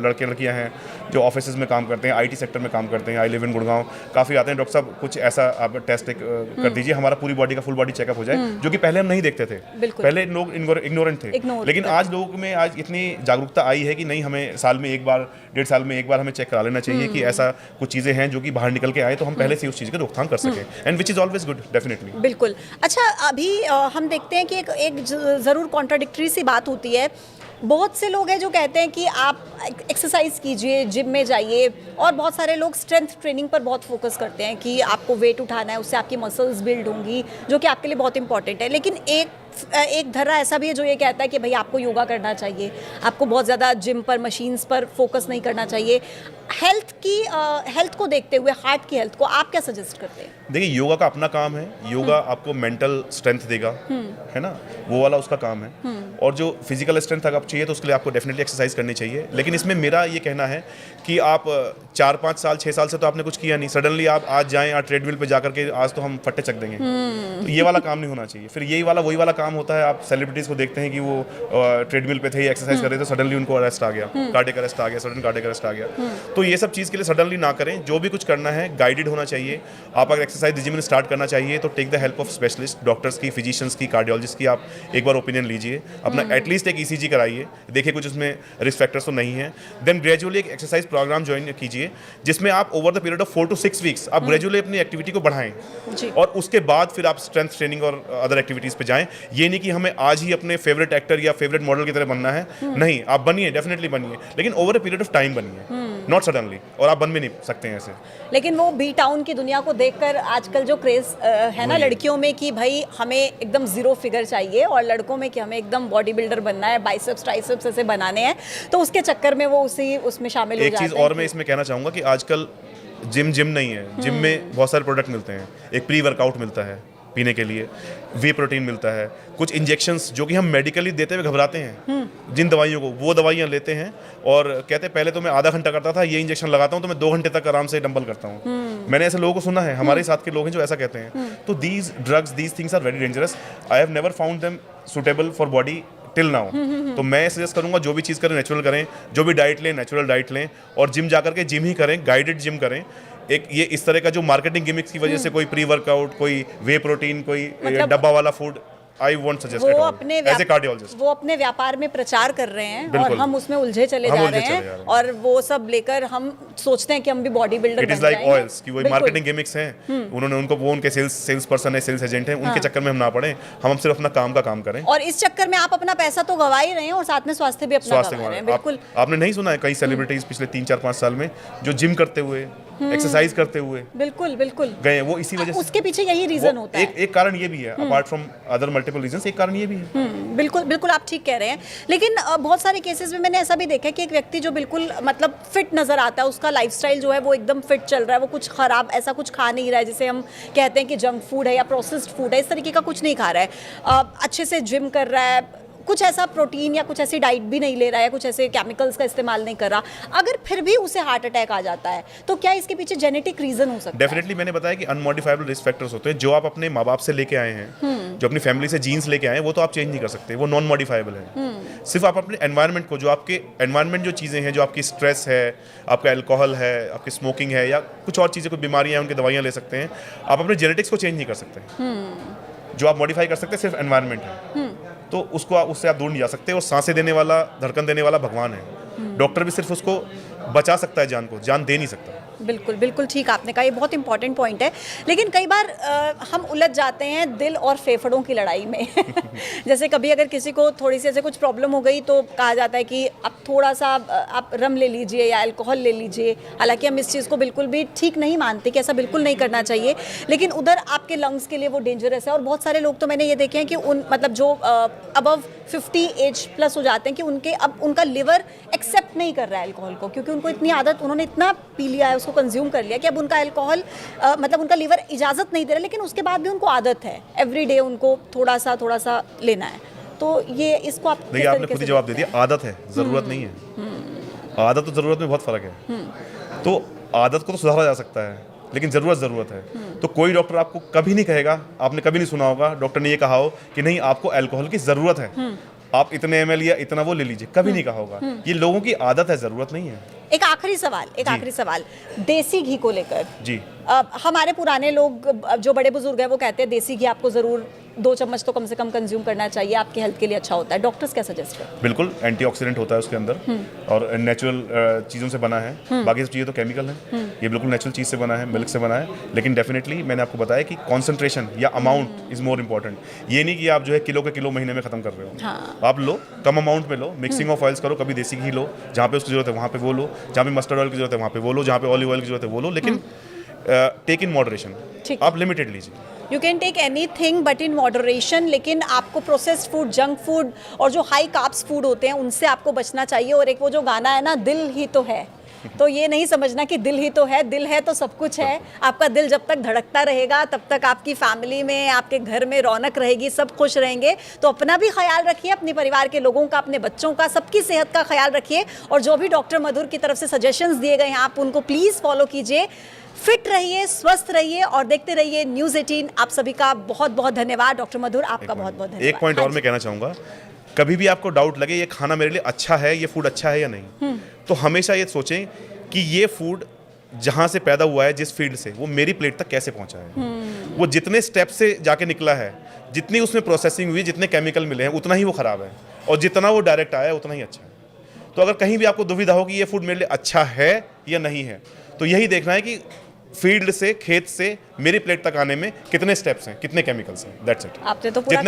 लड़के लड़कियां हैं जो ऑफिस में काम करते हैं, IT सेक्टर में काम करते हैं, आई लिव इन गुड़गांव, काफ़ी आते हैं, डॉक्टर साहब कुछ ऐसा आप टेस्ट कर दीजिए, हमारा पूरी बॉडी का फुल बॉडी चेकअप हो जाए, जो कि पहले हम नहीं देखते थे। पहले लोग इग्नोरेंट थे, लेकिन आज लोगों में आज इतनी जागरूकता आई है कि नहीं, हमें साल में एक बार, 1.5 साल में एक बार हमें चेक करा लेना चाहिए कि ऐसा कुछ चीज़ें हैं जो कि बाहर निकल के आए, तो हम पहले से उस चीज़ की रोकथाम कर सकें, and which is always good, definitely. बिल्कुल। अच्छा, अभी हम देखते हैं कि एक ज़रूर कॉन्ट्राडिक्टरी सी बात होती है। बहुत से लोग हैं जो कहते हैं कि आप एक्सरसाइज कीजिए, जिम में जाइए, और बहुत सारे लोग स्ट्रेंथ ट्रेनिंग पर बहुत फोकस करते हैं कि आपको वेट उठाना है, उससे आपकी मसल्स बिल्ड होंगी, जो कि आपके लिए बहुत इंपॉर्टेंट है। लेकिन एक धर्रा ऐसा भी है जो ये कहता है कि भाई आपको योगा करना चाहिए, आपको बहुत ज़्यादा जिम पर, मशीन्स पर फोकस नहीं करना चाहिए। हेल्थ को देखते हुए, हार्ट की हेल्थ को आप क्या सजेस्ट करते हैं? देखिए, योगा का अपना काम है। योगा आपको मेंटल स्ट्रेंथ देगा, है ना, वो वाला उसका काम है। और जो फिजिकल स्ट्रेंथ अगर आप चाहिए तो उसके लिए आपको डेफिनेटली एक्सरसाइज करनी चाहिए। लेकिन इसमें मेरा ये कहना है कि आप 4-5 साल 6 साल से तो आपने कुछ किया नहीं, सडनली आप आज जाएं और ट्रेडमिल पे जाकर के आज तो हम फट्टे चक देंगे, तो ये वाला काम नहीं होना चाहिए। फिर यही वाला वही वाला काम होता है, आप सेलिब्रिटीज़ को देखते हैं कि वो ट्रेडमिल पे थे, एक्सरसाइज कर रहे थे, सडनली उनको अरेस्ट आ गया, कार्डियक अरेस्ट आ गया, सडन कार्डियक अरेस्ट आ गया। तो ये सब चीज़ के लिए सडनली ना करें। जो भी कुछ करना है गाइडेड होना चाहिए। आप अगर एक्सरसाइज रिजिमेंट स्टार्ट करना चाहिए तो take the help of specialist, doctors की, फिजिशियंस की, कार्डियोलॉजिस्ट की आप एक बार ओपिनियन लीजिए, अपना एटलीस्ट एक ECG कराइए, देखिए कुछ उसमें रिस्क फैक्टर्स तो नहीं है। देन ग्रेजुअली एक एक्सरसाइज प्रोग्राम ज्वाइन कीजिए, जिसमें आप over the period of 4 to 6 weeks आप ग्रेजुअली अपनी एक्टिविटी को बढ़ाएं, और उसके बाद फिर आप स्ट्रेंथ ट्रेनिंग और अदर एक्टिविटीज़ पे जाएं। ये नहीं कि हमें आज ही अपने फेवरेट एक्टर या फेवरेट मॉडल की तरह बनना है, नहीं, आप बनिए, डेफिनेटली बनिए, लेकिन over a period of time बनिए, नॉट सडनली। और आप बन भी नहीं सकते हैं ऐसे। लेकिन वो बी टाउन की दुनिया को देखकर आजकल जो क्रेज है ना लड़कियों में कि भाई हमें एकदम जीरो फिगर चाहिए, और लड़कों में कि हमें एकदम बॉडी बिल्डर बनना है, बाइसेप्स ट्राइसेप्स ऐसे बनाने हैं, तो उसके चक्कर में वो उसमें शामिल हो जाते हैं। एक चीज़ और मैं इसमें कहना चाहूँगा कि आजकल जिम नहीं है। जिम में बहुत सारे प्रोडक्ट मिलते हैं। एक प्री वर्कआउट मिलता है पीने के लिए, वे प्रोटीन मिलता है, कुछ इंजेक्शंस जो कि हम मेडिकली देते हुए घबराते हैं जिन दवाइयों को, वो दवाइयाँ लेते हैं और कहते हैं पहले तो मैं आधा घंटा करता था, ये इंजेक्शन लगाता हूँ तो मैं 2 घंटे तक आराम से डंबल करता हूँ। मैंने ऐसे लोगों को सुना है, हमारे साथ के लोग हैं जो ऐसा कहते हैं। तो these drugs, these things are very dangerous. I have never found them suitable for body till now. तो मैं सजेस्ट करूंगा जो भी चीज़ करें नेचुरल करें, जो भी डाइट लें नेचुरल डाइट लें, और जिम जाकर के जिम ही करें, गाइडेड जिम करें। एक ये इस तरह का जो मार्केटिंग गिमिक्स की वजह से कोई प्री वर्कआउट, कोई वे प्रोटीन, कोई मतलब डब्बा वाला food, I won't suggest at all as a cardiologist. वो अपने व्यापार में प्रचार कर रहे हैं और बिल्कुल। हम उसमें उलझे चले जा रहे हैं और वो सब लेकर हम सोचते हैं कि हम भी बॉडी बिल्डर इट बन इज लाइक जाएंगे। ऑयल्स कि वही मार्केटिंग गिमिक्स हैं, उन्होंने उनको, वो उनके सेल्स पर्सन है, सेल्स एजेंट हैं, उनके चक्कर में हम ना पड़े, हम सिर्फ अपना काम का काम करें। और इस चक्कर में आप अपना पैसा तो गवा ही रहे हैं और साथ में स्वास्थ्य भी अपना गवा रहे हैं। बिल्कुल। आपने नहीं सुना है कई सेलिब्रिटीज पिछले 3-4-5 साल में जो जिम करते हुए, एक्सरसाइज करते हुए बिल्कुल बिल्कुल गए, वो इसी वजह से। उसके पीछे यही रीजन होता है। एक कारण ये भी है, apart from other multiple reasons, एक कारण ये भी है। बिल्कुल बिल्कुल, आप ठीक कह रहे हैं। लेकिन बहुत सारे केसेस में मैंने ऐसा भी देखा है कि एक व्यक्ति जो बिल्कुल मतलब फिट नजर आता है, उसका लाइफस्टाइल जो है वो एकदम फिट चल रहा है, वो कुछ खराब ऐसा कुछ खा नहीं रहा है जिसे हम कहते हैं कि जंक फूड है या प्रोसेस्ड फूड है, इस तरीके का कुछ नहीं खा रहा है, अच्छे से जिम कर रहा है, कुछ ऐसा प्रोटीन या कुछ ऐसी डाइट भी नहीं ले रहा है, कुछ ऐसे केमिकल्स का इस्तेमाल नहीं कर रहा, अगर फिर भी उसे हार्ट अटैक आ जाता है, तो क्या इसके पीछे जेनेटिक रीजन हो सकता है? डेफिनेटली मैंने बताया कि अनमॉडिफाइबल रिस्क फैक्टर्स होते हैं जो आप अपने माँ बाप से लेके आए हैं, जो अपनी फैमिली से जीन्स लेके आए हैं, वो तो आप चेंज नहीं कर सकते, वो नॉन मॉडिफाइबल है। सिर्फ आप अपने एनवायरनमेंट को, जो आपके एनवायरनमेंट जो चीज़ें हैं, जो आपकी स्ट्रेस है, आपका अल्कोहल है, आपकी स्मोकिंग है, या कुछ और चीज़ें, कुछ बीमारियाँ हैं, उनकी दवाइयाँ ले सकते हैं। आप अपने जेनेटिक्स को चेंज नहीं कर सकते। जो आप मॉडिफाई कर सकते हैं सिर्फ एनवायरनमेंट है, तो उससे आप दूर नहीं जा सकते। और सांसें देने वाला, धड़कन देने वाला भगवान है। डॉक्टर भी सिर्फ उसको बचा सकता है, जान को जान दे नहीं सकता। बिल्कुल बिल्कुल ठीक आपने कहा, ये बहुत इंपॉर्टेंट पॉइंट है। लेकिन कई बार हम उलझ जाते हैं दिल और फेफड़ों की लड़ाई में। जैसे कभी अगर किसी को थोड़ी सी ऐसे कुछ प्रॉब्लम हो गई तो कहा जाता है कि अब थोड़ा सा आप रम ले लीजिए या अल्कोहल ले लीजिए। हालांकि हम इस चीज़ को बिल्कुल भी ठीक नहीं मानते कि ऐसा बिल्कुल नहीं करना चाहिए, लेकिन उधर आपके लंग्स के लिए वो डेंजरस है। और बहुत सारे लोग तो मैंने ये देखे हैं कि मतलब जो अबव 50 एज प्लस हो जाते हैं कि उनका लिवर एक्सेप्ट नहीं कर रहा है अल्कोहल को, क्योंकि उनको इतनी आदत, उन्होंने इतना पी लिया है, उसको कंज्यूम कर लिया कि अब उनका अल्कोहल मतलब उनका लिवर इजाज़त नहीं दे रहा, लेकिन उसके बाद भी उनको आदत है एवरीडे उनको थोड़ा सा लेना है। तो ये इसको आप देखिए, आपने खुद ही जवाब दे दिया, आदत है, ज़रूरत नहीं है। आदत और ज़रूरत में बहुत फ़र्क है। तो आदत को तो सुधारा जा सकता है, लेकिन ज़रूरत है। तो कोई डॉक्टर आपको कभी नहीं कहेगा, आपने कभी नहीं सुना होगा डॉक्टर ने ये कहा हो कि नहीं आपको अल्कोहल की ज़रूरत है, आप इतने ml या इतना वो ले लीजिए, कभी नहीं कहा होगा। ये लोगों की आदत है, ज़रूरत नहीं है। एक आखिरी सवाल देसी घी को लेकर। जी, हमारे पुराने लोग, जो बड़े बुजुर्ग हैं, वो कहते हैं देसी घी आपको ज़रूर 2 चम्मच तो कम से कम कंज्यूम करना चाहिए, आपकी हेल्थ के लिए अच्छा होता है। डॉक्टर्स क्या सजेस्ट करते हैं? बिल्कुल, एंटीऑक्सीडेंट होता है उसके अंदर और नेचुरल चीज़ों से बना है। बाकी सब चीज़ें तो केमिकल हैं, ये बिल्कुल नेचुरल चीज़ से बना है, मिल्क से बना है। लेकिन डेफिनेटली मैंने आपको बताया कि कॉन्सेंट्रेशन या अमाउंट इज़ मोर इंपॉर्टेंट। ये नहीं कि आप जो है किलो के किलो महीने में ख़त्म कर रहे हो। हाँ। आप लो, कम अमाउंट में लो, मिक्सिंग ऑफ ऑयल्स करो, कभी देसी घी लो, जहाँ पे उसकी जरूरत है वहाँ पे वो लो, जहाँ पे मस्टर्ड ऑयल की जरूरत है वहाँ पे वो लो, जहाँ पे ऑलिव ऑयल की जरूरत है वो लो, लेकिन टेक इन मॉडरेशन, आप लिमिटेड लीजिए। You can take anything but in moderation, लेकिन आपको प्रोसेस्ड फूड, जंक फूड और जो हाई कार्ब्स फूड होते हैं उनसे आपको बचना चाहिए। और एक वो जो गाना है ना, दिल ही तो है, तो ये नहीं समझना कि दिल ही तो है, दिल है तो सब कुछ है। आपका दिल जब तक धड़कता रहेगा तब तक आपकी फैमिली में, आपके घर में रौनक रहेगी, सब खुश रहेंगे। तो अपना भी ख्याल रखिए, अपने परिवार के लोगों का, अपने बच्चों का, सबकी सेहत का ख्याल रखिए। और जो भी डॉक्टर मधुर की तरफ से सजेशंस दिए गए हैं आप उनको प्लीज़ फॉलो कीजिए। फिट रहिए, स्वस्थ रहिए और देखते रहिए न्यूज़ 18। आप सभी का बहुत बहुत धन्यवाद। डॉक्टर मधुर, आपका बहुत बहुत धन्यवाद। एक पॉइंट और मैं कहना चाहूँगा, कभी भी आपको डाउट लगे ये खाना मेरे लिए अच्छा है, ये फूड अच्छा है या नहीं, तो हमेशा ये सोचें कि ये फूड जहाँ से पैदा हुआ है, जिस फील्ड से, वो मेरी प्लेट तक कैसे पहुँचा है। वो जितने स्टेप से जाके निकला है, जितनी उसमें प्रोसेसिंग हुई, जितने केमिकल मिले हैं, उतना ही वो ख़राब है, और जितना वो डायरेक्ट आया है उतना ही अच्छा है। तो अगर कहीं भी आपको दुविधा हो कि ये फूड मेरे लिए अच्छा है या नहीं है, तो यही देखना है कि फील्ड से, खेत से मेरी प्लेट तक आने में कितने स्टेप्स हैं, कितने केमिकल्स हैं। That's it. आपने तो पूरा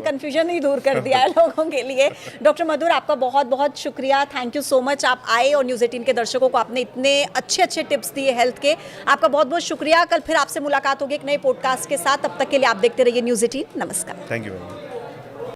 कंफ्यूजन ही दूर कर दिया है लोगों के लिए। डॉक्टर मधुर, आपका बहुत बहुत शुक्रिया, थैंक यू सो मच। आप आए और न्यूज़ 18 के दर्शकों को आपने इतने अच्छे टिप्स दिए हेल्थ के, आपका बहुत बहुत शुक्रिया। कल फिर आपसे मुलाकात होगी एक नए पॉडकास्ट के साथ, तब तक के लिए आप देखते रहिए न्यूज़ 18। नमस्कार। Thank you.